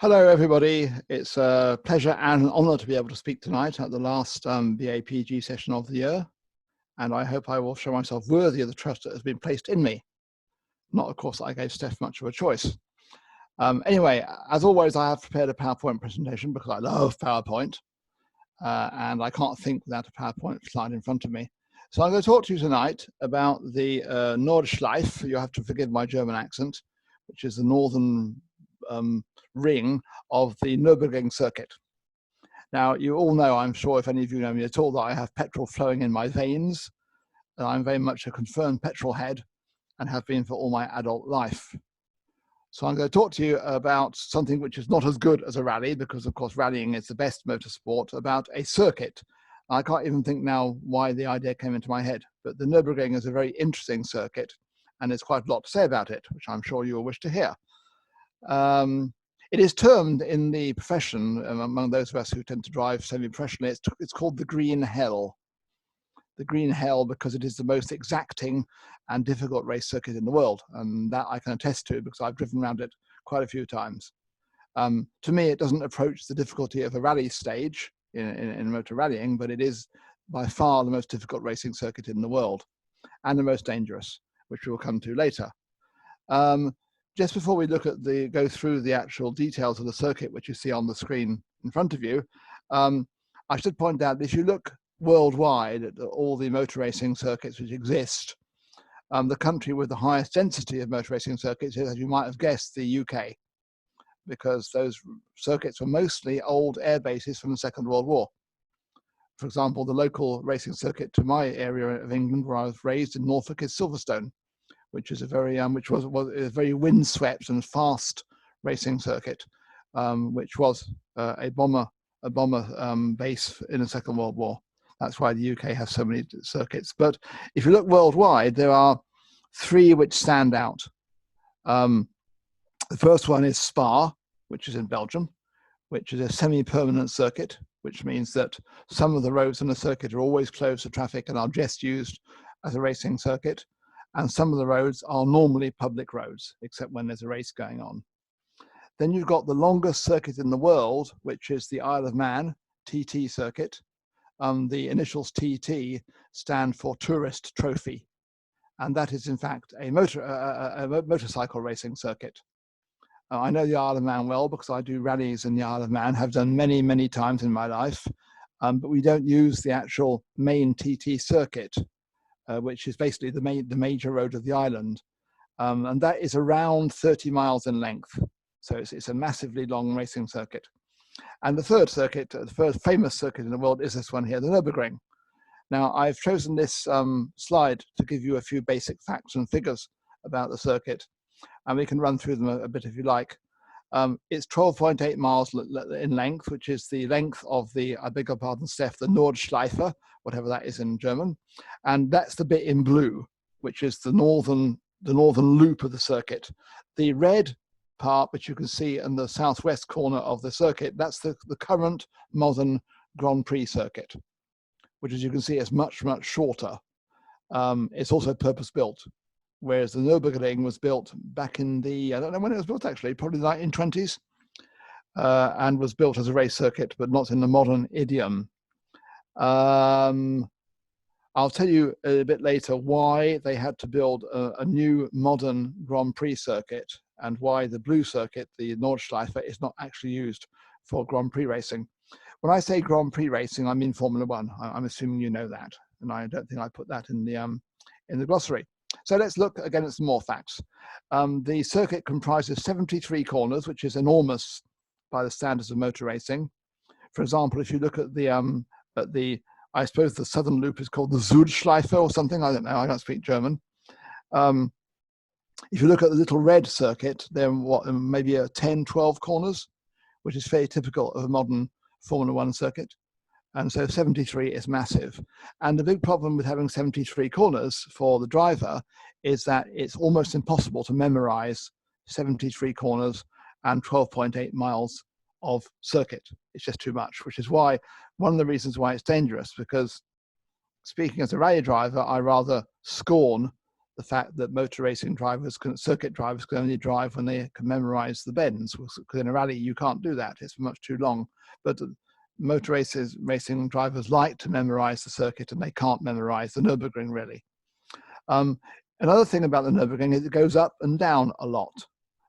Hello, everybody. It's a pleasure and an honor to be able to speak tonight at the last BiaPG session of the year. And I hope I will show myself worthy of the trust that has been placed in me. Not, of course, that I gave Steph much of a choice. Anyway, as always, I have prepared a PowerPoint presentation because I love PowerPoint. And I can't think without a PowerPoint slide in front of me. So I'm going to talk to you tonight about the Nordschleife. You have to forgive my German accent, which is the northern ring of the Nürburgring circuit. Now, you all know, I'm sure, if any of you know me at all, that I have petrol flowing in my veins, and I'm very much a confirmed petrol head and have been for all my adult life. So I'm going to talk to you about something which is not as good as a rally, because of course rallying is the best motorsport, about a circuit. I can't even think now why the idea came into my head, but the Nürburgring is a very interesting circuit, and there's quite a lot to say about it, which I'm sure you will wish to hear. It is termed in the profession, among those of us who tend to drive semi-professionally, it's called the green hell. The green hell because it is the most exacting and difficult race circuit in the world. And that I can attest to because I've driven around it quite a few times. To me, it doesn't approach the difficulty of a rally stage in motor rallying, but it is by far the most difficult racing circuit in the world and the most dangerous, which we'll come to later. Just before we go through the actual details of the circuit, which you see on the screen in front of you, I should point out that if you look worldwide at all the motor racing circuits which exist, the country with the highest density of motor racing circuits is, as you might have guessed, the UK, because those circuits were mostly old air bases from the Second World War. For example, the local racing circuit to my area of England, where I was raised in Norfolk, is Silverstone, which is a very was a very windswept and fast racing circuit, which was a bomber base in the Second World War. That's why the UK has so many circuits. But if you look worldwide, there are three which stand out. The first one is Spa, which is in Belgium, which is a semi-permanent circuit, which means that some of the roads in the circuit are always closed to traffic and are just used as a racing circuit. And some of the roads are normally public roads, except when there's a race going on. Then you've got the longest circuit in the world, which is the Isle of Man, TT circuit. The initials TT stand for Tourist Trophy. And that is, in fact, a motorcycle racing circuit. I know the Isle of Man well because I do rallies in the Isle of Man, have done many, many times in my life. But we don't use the actual main TT circuit, which is basically the major road of the island. And that is around 30 miles in length. So it's a massively long racing circuit. And the third circuit, the first famous circuit in the world, is this one here, the Nürburgring. Now, I've chosen this slide to give you a few basic facts and figures about the circuit. And we can run through them a bit if you like. It's 12.8 miles in length, which is the length of the, I beg your pardon, Steph, the Nordschleife, whatever that is in German. And that's the bit in blue, which is the northern loop of the circuit. The red part, which you can see in the southwest corner of the circuit, that's the current modern Grand Prix circuit, which, as you can see, is much, much shorter. It's also purpose-built, whereas the Nürburgring was built back in the, I don't know when it was built actually, probably the 1920s, and was built as a race circuit, but not in the modern idiom. I'll tell you a bit later why they had to build a new modern Grand Prix circuit and why the blue circuit, the Nordschleife, is not actually used for Grand Prix racing. When I say Grand Prix racing, I mean Formula One. I'm assuming you know that, and I don't think I put that in the glossary. So let's look again at some more facts. The circuit comprises 73 corners, which is enormous by the standards of motor racing. For example, if you look at the I suppose the southern loop is called the Südschleife or something. I don't know. I don't speak German. If you look at the little red circuit, then maybe 10, 12 corners, which is very typical of a modern Formula One circuit. And so 73 is massive. And the big problem with having 73 corners for the driver is that it's almost impossible to memorize 73 corners and 12.8 miles of circuit. It's just too much, which is why one of the reasons why it's dangerous, because speaking as a rally driver, I rather scorn the fact that motor racing drivers, circuit drivers can only drive when they can memorize the bends, because in a rally you can't do that, it's much too long. But motor racing drivers like to memorize the circuit, and they can't memorize the Nürburgring really. Another thing about the Nürburgring is it goes up and down a lot.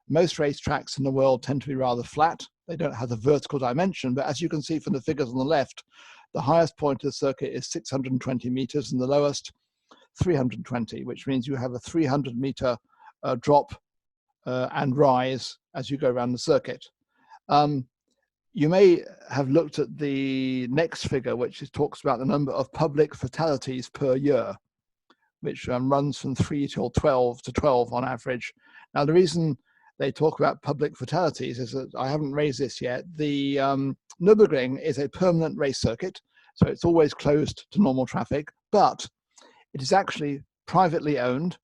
Most racetracks in the world tend to be rather flat. They don't have the vertical dimension, but as you can see from the figures on the left, the highest point of the circuit is 620 meters and the lowest 320, which means you have a 300-meter drop and rise as you go around the circuit. You may have looked at the next figure, which talks about the number of public fatalities per year, which runs from 3 till 12 to 12 on average. Now, the reason they talk about public fatalities is that I haven't raised this yet. The Nürburgring is a permanent race circuit, so it's always closed to normal traffic, but it is actually privately owned,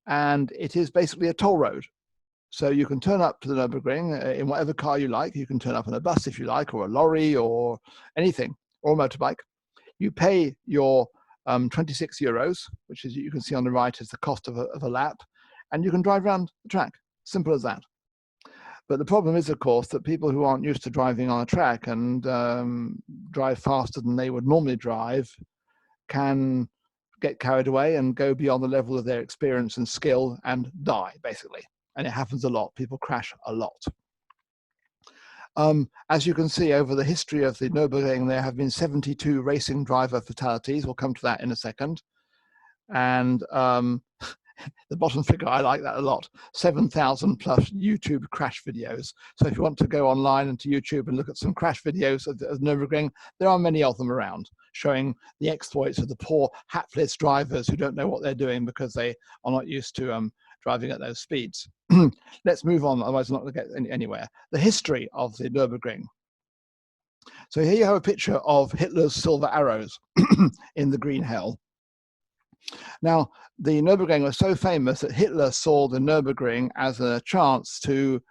and it is basically a toll road. So you can turn up to the Nürburgring in whatever car you like. You can turn up on a bus if you like, or a lorry, or anything, or a motorbike. You pay your 26 euros, which is, you can see on the right, is the cost of a lap, and you can drive around the track. Simple as that. But the problem is, of course, that people who aren't used to driving on a track and drive faster than they would normally drive can get carried away and go beyond the level of their experience and skill and die, basically. And it happens a lot. People crash a lot. As you can see, over the history of the Nürburgring, there have been 72 racing driver fatalities. We'll come to that in a second. And the bottom figure, I like that a lot, 7,000 plus YouTube crash videos. So if you want to go online and to YouTube and look at some crash videos of Nürburgring, there are many of them around, showing the exploits of the poor hapless drivers who don't know what they're doing because they are not used to driving at those speeds. Let's move on, otherwise we're not going to get anywhere. The history of the Nürburgring. So here you have a picture of Hitler's silver arrows in the green hell. Now, the Nürburgring was so famous that Hitler saw the Nürburgring as a chance to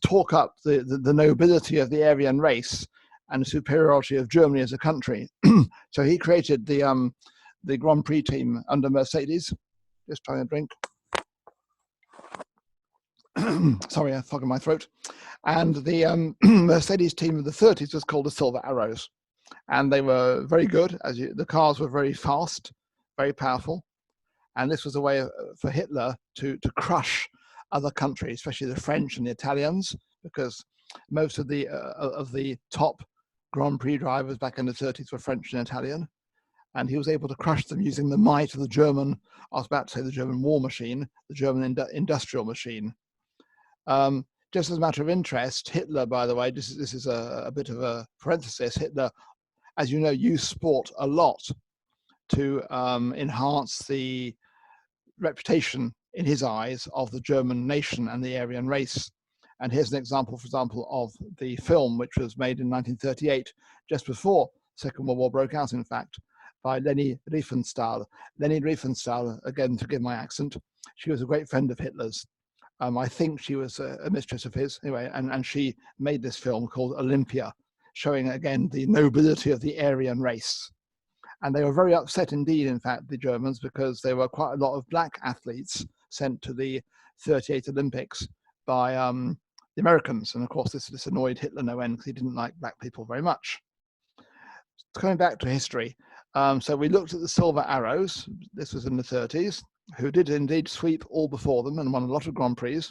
talk up the nobility of the Aryan race and the superiority of Germany as a country. So he created the Grand Prix team under Mercedes. Just trying a drink. Sorry, a fog in my throat. And the Mercedes team of the 30s was called the Silver Arrows. And they were very good. The cars were very fast, very powerful. And this was a way for Hitler to crush other countries, especially the French and the Italians, because most of the top Grand Prix drivers back in the 30s were French and Italian. And he was able to crush them using the might of the German, I was about to say the German war machine, the German industrial machine. Just as a matter of interest, Hitler, by the way, this is a bit of a parenthesis, Hitler, as you know, used sport a lot to enhance the reputation in his eyes of the German nation and the Aryan race. And here's an example, for example, of the film which was made in 1938, just before the Second World War broke out, in fact, by Leni Riefenstahl. Leni Riefenstahl, again, forgive my accent, she was a great friend of Hitler's. I think she was a mistress of his, anyway, and she made this film called Olympia, showing, again, the nobility of the Aryan race. And they were very upset indeed, in fact, the Germans, because there were quite a lot of black athletes sent to the 38 Olympics by the Americans. And of course, this annoyed Hitler no end because he didn't like black people very much. Coming back to history, so we looked at the Silver Arrows. This was in the 30s, who did indeed sweep all before them and won a lot of Grand Prix.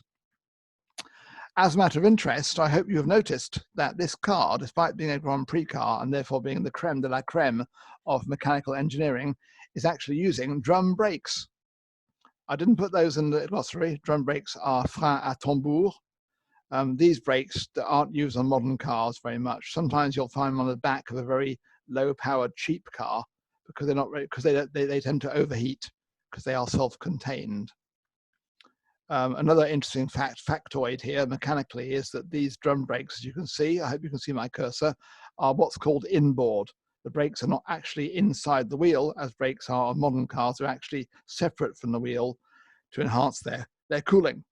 As a matter of interest, I hope you have noticed that this car, despite being a Grand Prix car and therefore being the creme de la creme of mechanical engineering, is actually using drum brakes. I didn't put those in the glossary. Drum brakes are frein à tambour. These brakes that aren't used on modern cars very much. Sometimes you'll find them on the back of a very low-powered, cheap car because they're not because they tend to overheat because they are self-contained. Another interesting factoid here mechanically is that these drum brakes, as you can see, I hope you can see my cursor, are what's called inboard. The brakes are not actually inside the wheel as brakes are on modern cars. They're actually separate from the wheel to enhance their cooling.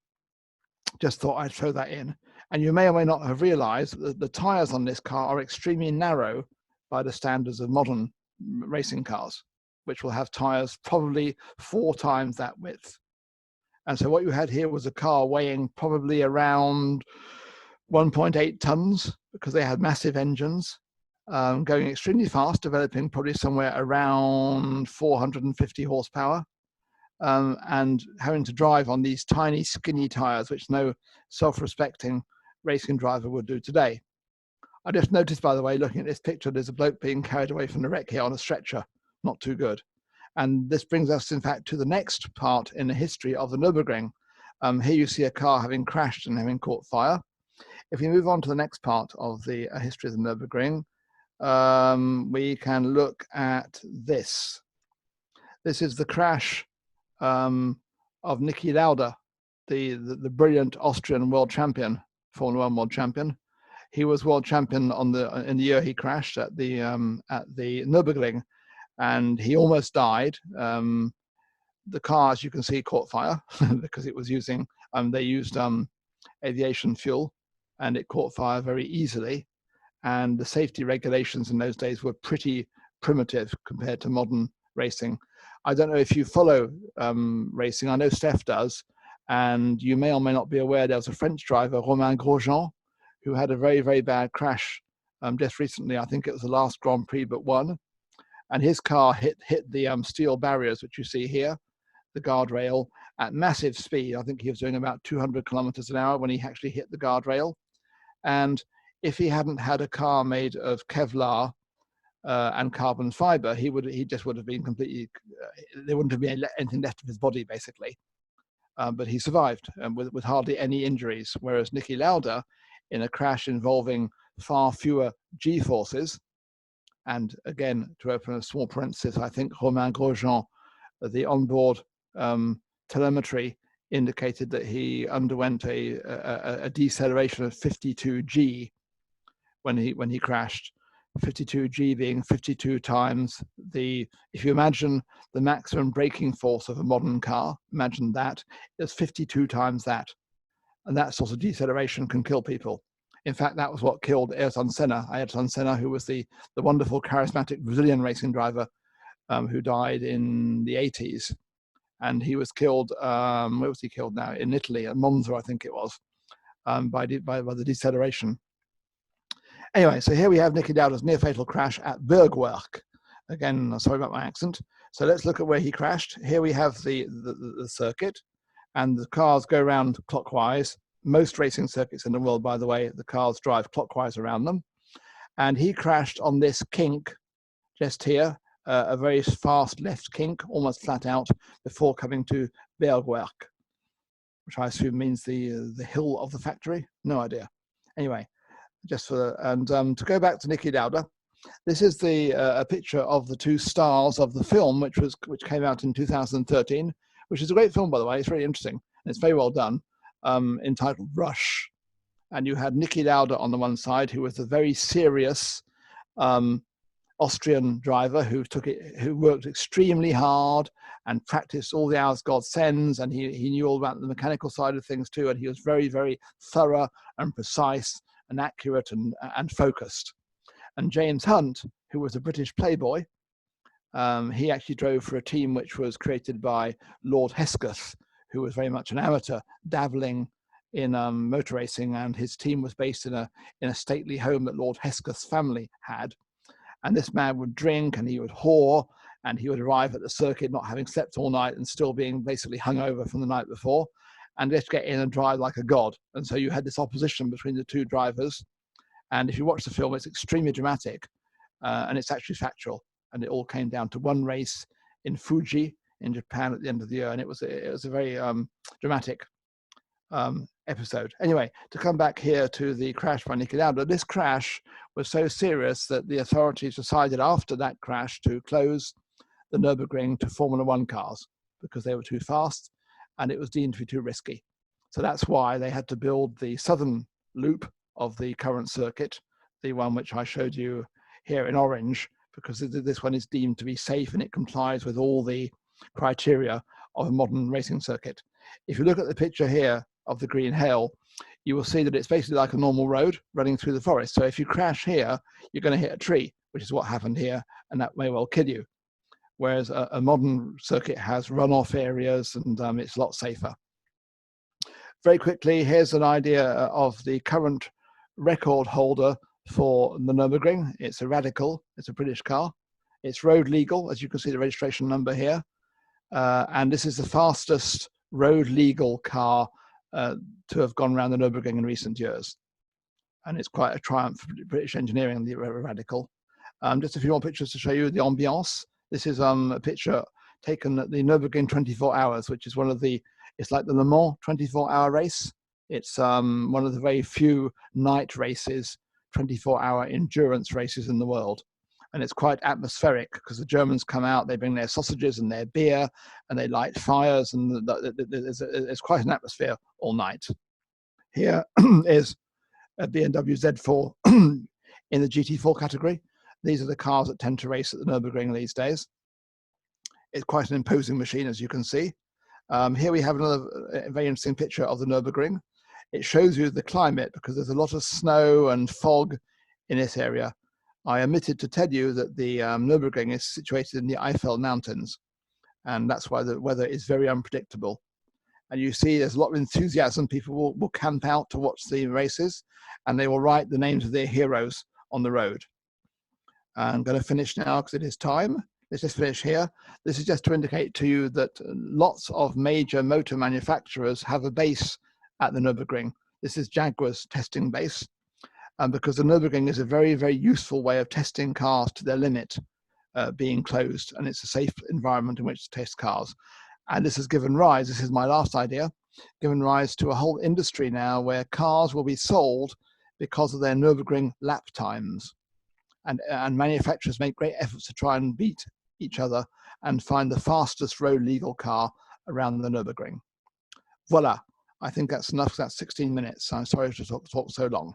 Just thought I'd throw that in. And you may or may not have realized that the tires on this car are extremely narrow by the standards of modern racing cars. which will have tires probably 4 times that width. And so what you had here was a car weighing probably around 1.8 tons, because they had massive engines, going extremely fast, developing probably somewhere around 450 horsepower, and having to drive on these tiny, skinny tires, which no self-respecting racing driver would do today. I just noticed, by the way, looking at this picture, there's a bloke being carried away from the wreck here on a stretcher. Not too good. And this brings us, in fact, to the next part in the history of the Nürburgring. Here you see a car having crashed and having caught fire. If we move on to the next part of the history of the Nürburgring, we can look at this. This is the crash of Niki Lauda, the brilliant Austrian world champion, Formula 1 world champion. He was world champion in the year he crashed at the Nürburgring, and he almost died. The car, as you can see, caught fire because it was using they used aviation fuel, and it caught fire very easily. And the safety regulations in those days were pretty primitive compared to modern racing. I don't know if you follow racing. I know Steph does, and you may or may not be aware there was a French driver, Romain Grosjean, who had a very, very bad crash just recently. I think it was the last Grand Prix but one. And his car hit the steel barriers, which you see here, the guardrail, at massive speed. I think he was doing about 200 kilometers an hour when he actually hit the guardrail. And if he hadn't had a car made of Kevlar and carbon fiber, he just would have been completely, there wouldn't have been anything left of his body, basically. But he survived with hardly any injuries, whereas Niki Lauda, in a crash involving far fewer G-forces, and again, to open a small parenthesis, I think Romain Grosjean, the onboard telemetry indicated that he underwent a deceleration of 52 G when he crashed. 52 G being 52 times if you imagine the maximum braking force of a modern car, imagine that, is 52 times that. And that sort of deceleration can kill people. In fact, that was what killed Ayrton Senna. Ayrton Senna, who was the wonderful, charismatic Brazilian racing driver who died in the 80s. And he was killed, where was he killed now? In Italy, at Monza, I think it was, by the deceleration. Anyway, so here we have Niki Lauda's near-fatal crash at Bergwerk. Again, sorry about my accent. So let's look at where he crashed. Here we have the circuit, and the cars go around clockwise. Most racing circuits in the world, by the way, the cars drive clockwise around them. And he crashed on this kink just here, a very fast left kink, almost flat out, before coming to Bergwerk, which I assume means the hill of the factory. No idea. Anyway, just to go back to Niki Lauda, this is a picture of the two stars of the film, which came out in 2013, which is a great film, by the way. It's very interesting and it's very well done. Entitled Rush. And you had Niki Lauda on the one side, who was a very serious Austrian driver who worked extremely hard and practiced all the hours God sends, and he knew all about the mechanical side of things too, and he was very, very thorough and precise and accurate and focused. And James Hunt, who was a British playboy, he actually drove for a team which was created by Lord Hesketh, who was very much an amateur, dabbling in motor racing, and his team was based in a stately home that Lord Hesketh's family had. And this man would drink and he would whore, and he would arrive at the circuit not having slept all night and still being basically hungover from the night before, and just get in and drive like a god. And so you had this opposition between the two drivers. And if you watch the film, it's extremely dramatic, and it's actually factual. And it all came down to one race in Fuji in Japan at the end of the year, and it was a very dramatic episode. Anyway, to come back here to the crash by Niki Lauda, this crash was so serious that the authorities decided after that crash to close the Nürburgring to Formula 1 cars because they were too fast and it was deemed to be too risky. So that's why they had to build the southern loop of the current circuit, the one which I showed you here in orange, because this one is deemed to be safe and it complies with all the criteria of a modern racing circuit. If you look at the picture here of the green hail, you will see that it's basically like a normal road running through the forest. So if you crash here, you're going to hit a tree, which is what happened here, and that may well kill you. whereas a modern circuit has runoff areas, and it's a lot safer. Very quickly, here's an idea of the current record holder for the Nürburgring. It's a Radical, it's a British car. It's road legal, as you can see the registration number here. And this is the fastest road legal car to have gone around the Nürburgring in recent years. And it's quite a triumph for British engineering, the Radical. Just a few more pictures to show you the ambiance. This is a picture taken at the Nürburgring 24 hours, which is one of the, it's like the Le Mans 24-hour race. It's one of the very few night races, 24-hour endurance races in the world. And it's quite atmospheric because the Germans come out, they bring their sausages and their beer, and they light fires, and it's quite an atmosphere all night. Here is a Bmw Z4 in the GT4 category. These are the cars that tend to race at the Nürburgring these days. It's quite an imposing machine, as you can see. Here we have another very interesting picture of the Nürburgring. It shows you the climate because there's a lot of snow and fog in this area. I omitted to tell you that the Nürburgring is situated in the Eifel Mountains, and that's why the weather is very unpredictable. And you see there's a lot of enthusiasm. People will camp out to watch the races, and they will write the names of their heroes on the road. I'm going to finish now because it is time. Let's just finish here. This is just to indicate to you that lots of major motor manufacturers have a base at the Nürburgring. This is Jaguar's testing base, because the Nürburgring is a very, very useful way of testing cars to their limit, being closed, and it's a safe environment in which to test cars. And this has given rise, this is my last idea, given rise to a whole industry now where cars will be sold because of their Nürburgring lap times. And manufacturers make great efforts to try and beat each other and find the fastest road legal car around the Nürburgring. Voila, I think that's enough. That's 16 minutes. I'm sorry to talk so long.